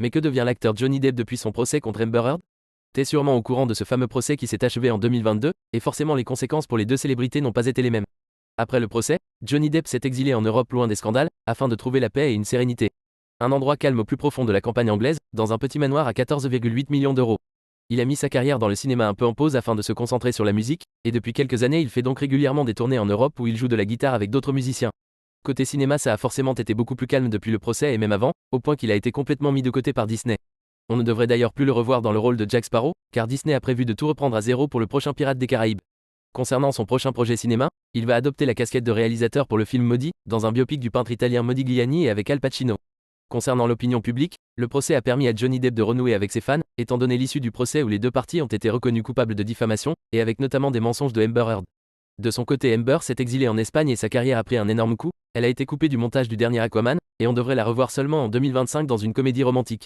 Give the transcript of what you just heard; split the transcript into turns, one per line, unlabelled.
Mais que devient l'acteur Johnny Depp depuis son procès contre Amber Heard? T'es sûrement au courant de ce fameux procès qui s'est achevé en 2022, et forcément les conséquences pour les deux célébrités n'ont pas été les mêmes. Après le procès, Johnny Depp s'est exilé en Europe loin des scandales, afin de trouver la paix et une sérénité. Un endroit calme au plus profond de la campagne anglaise, dans un petit manoir à 14,8 millions d'euros. Il a mis sa carrière dans le cinéma un peu en pause afin de se concentrer sur la musique, et depuis quelques années il fait donc régulièrement des tournées en Europe où il joue de la guitare avec d'autres musiciens. Côté cinéma, ça a forcément été beaucoup plus calme depuis le procès et même avant, au point qu'il a été complètement mis de côté par Disney. On ne devrait d'ailleurs plus le revoir dans le rôle de Jack Sparrow, car Disney a prévu de tout reprendre à zéro pour le prochain Pirates des Caraïbes. Concernant son prochain projet cinéma, il va adopter la casquette de réalisateur pour le film Maudit, dans un biopic du peintre italien Modigliani et avec Al Pacino. Concernant l'opinion publique, le procès a permis à Johnny Depp de renouer avec ses fans, étant donné l'issue du procès où les deux parties ont été reconnues coupables de diffamation, et avec notamment des mensonges de Amber Heard. De son côté, Amber s'est exilée en Espagne et sa carrière a pris un énorme coup, elle a été coupée du montage du dernier Aquaman, et on devrait la revoir seulement en 2025 dans une comédie romantique.